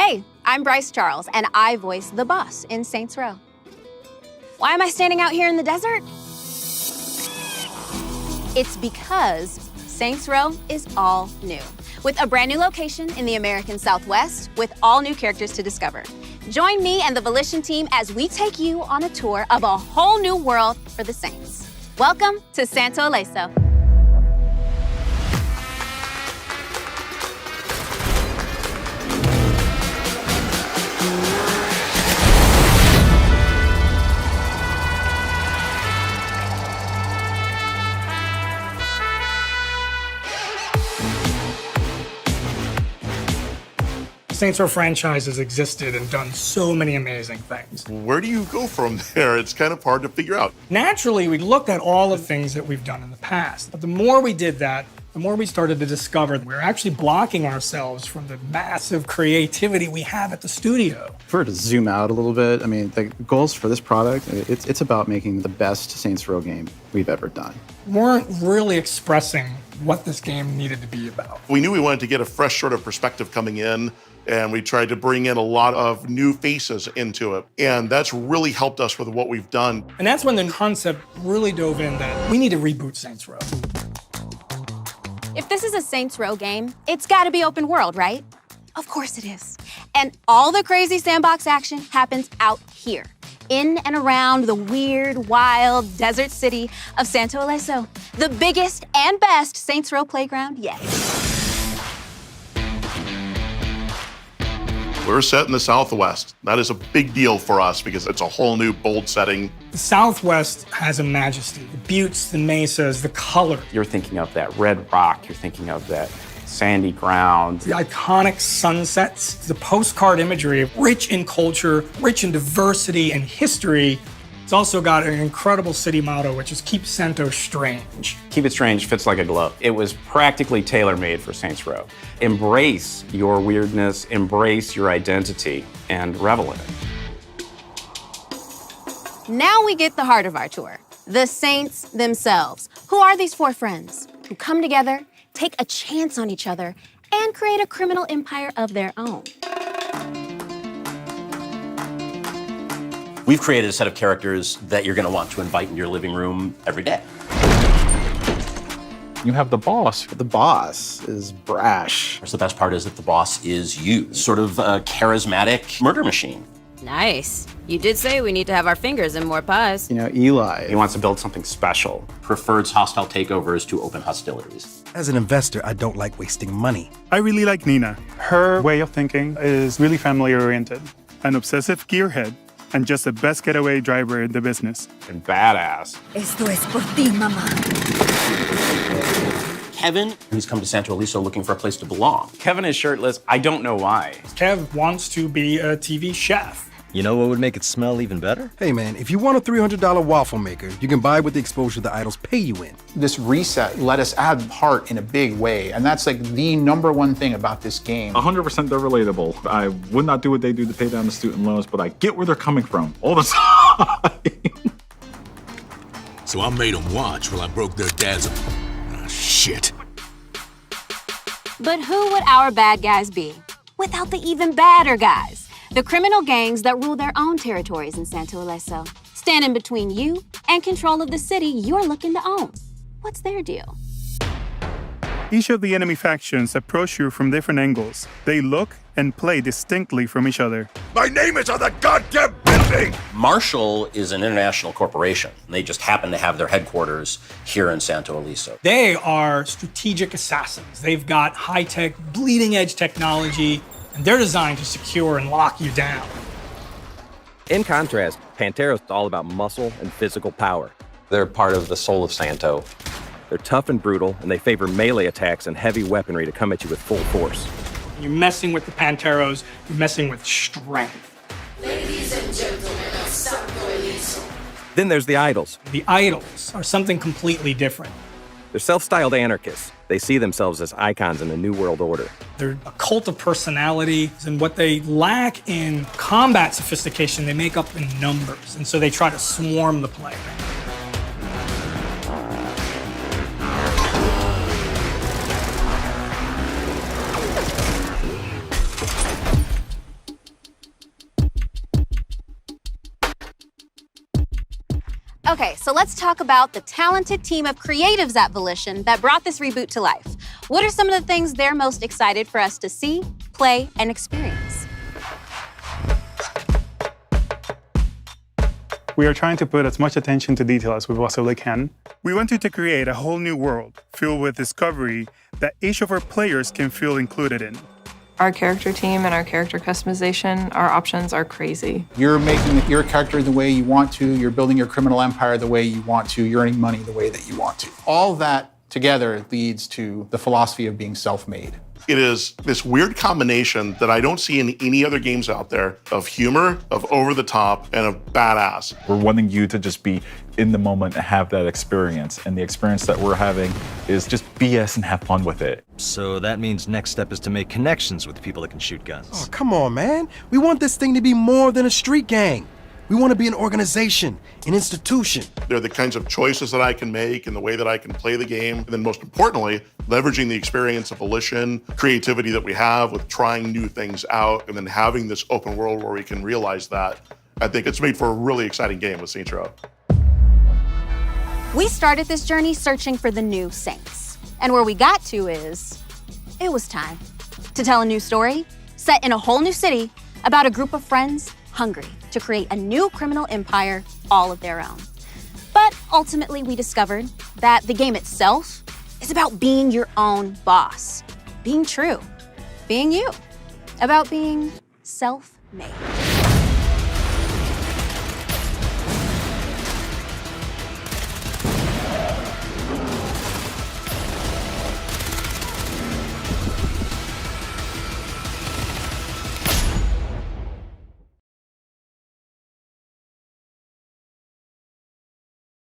Hey, I'm Bryce Charles, and I voice the boss in Saints Row. Why am I standing out here in the desert? It's because Saints Row is all new, with a brand new location in the American Southwest with all new characters to discover. Join me and the Volition team as we take you on a tour of a whole new world for the Saints. Welcome to Santo Ileso. Saints Row franchise has existed and done so many amazing things. Where do you go from there? It's kind of hard to figure out. Naturally, we looked at all the things that we've done in the past. But the more we did that, the more we started to discover we're actually blocking ourselves from the massive creativity we have at the studio. If we were to zoom out a little bit, I mean, the goals for this product, it's about making the best Saints Row game we've ever done. We weren't really expressing what this game needed to be about. We knew we wanted to get a fresh sort of perspective coming in, and we tried to bring in a lot of new faces into it. And that's really helped us with what we've done. And that's when the concept really dove in that we need to reboot Saints Row. If this is a Saints Row game, it's gotta be open world, right? Of course it is. And all the crazy sandbox action happens out here, in and around the weird, wild desert city of Santo Ileso, the biggest and best Saints Row playground yet. We're set in the Southwest. That is a big deal for us because it's a whole new, bold setting. The Southwest has a majesty. The buttes, the mesas, the color. You're thinking of that red rock, you're thinking of that sandy ground. The iconic sunsets, the postcard imagery, rich in culture, rich in diversity and history. It's also got an incredible city motto, which is keep Santo strange. Keep It Strange fits like a glove. It was practically tailor-made for Saints Row. Embrace your weirdness, embrace your identity, and revel in it. Now we get the heart of our tour, the Saints themselves. Who are these four friends who come together, take a chance on each other, and create a criminal empire of their own? We've created a set of characters that you're going to want to invite into your living room every day. You have the boss. The boss is brash. The best part is that the boss is you, sort of a charismatic murder machine. Nice. You did say we need to have our fingers in more pies. You know, Eli. He wants to build something special. Prefers hostile takeovers to open hostilities. As an investor, I don't like wasting money. I really like Nina. Her way of thinking is really family-oriented, an obsessive gearhead, and just the best getaway driver in the business. And badass. Esto es por ti, mamá. Kevin, he's come to Santo Ileso looking for a place to belong. Kevin is shirtless. I don't know why. Kev wants to be a TV chef. You know what would make it smell even better? Hey man, if you want a $300 waffle maker, you can buy with the exposure the idols pay you in. This reset let us add heart in a big way, and that's like the number one thing about this game. 100% they're relatable. I would not do what they do to pay down the student loans, but I get where they're coming from all the time. So I made them watch while I broke their dad's... Ah, shit. But who would our bad guys be without the even badder guys? The criminal gangs that rule their own territories in Santo Ileso, standing between you and control of the city you're looking to own. What's their deal? Each of the enemy factions approach you from different angles. They look and play distinctly from each other. My name is on the goddamn building! Marshall is an international corporation. They just happen to have their headquarters here in Santo Ileso. They are strategic assassins. They've got high-tech, bleeding-edge technology, and they're designed to secure and lock you down. In contrast, Panteros is all about muscle and physical power. They're part of the soul of Santo. They're tough and brutal, and they favor melee attacks and heavy weaponry to come at you with full force. You're messing with the Panteros, you're messing with strength. Ladies and gentlemen of Santo Ileso. Then there's the idols. The idols are something completely different. They're self-styled anarchists. They see themselves as icons in the New World Order. They're a cult of personality, and what they lack in combat sophistication, they make up in numbers, and so they try to swarm the player. Okay, so let's talk about the talented team of creatives at Volition that brought this reboot to life. What are some of the things they're most excited for us to see, play, and experience? We are trying to put as much attention to detail as we possibly can. We wanted to create a whole new world filled with discovery that each of our players can feel included in. Our character team and our character customization, our options are crazy. You're making your character the way you want to, you're building your criminal empire the way you want to, you're earning money the way that you want to. All that together leads to the philosophy of being self-made. It is this weird combination that I don't see in any other games out there of humor, of over the top, and of badass. We're wanting you to just be in the moment and have that experience. And the experience that we're having is just BS and have fun with it. So that means next step is to make connections with people that can shoot guns. Oh, come on, man. We want this thing to be more than a street gang. We want to be an organization, an institution. They're the kinds of choices that I can make and the way that I can play the game. And then most importantly, leveraging the experience of Volition, creativity that we have with trying new things out, and then having this open world where we can realize that. I think it's made for a really exciting game with Saints Row. We started this journey searching for the new Saints. And where we got to is, it was time to tell a new story set in a whole new city about a group of friends hungry to create a new criminal empire all of their own. But ultimately, we discovered that the game itself is about being your own boss, being true, being you, about being self-made.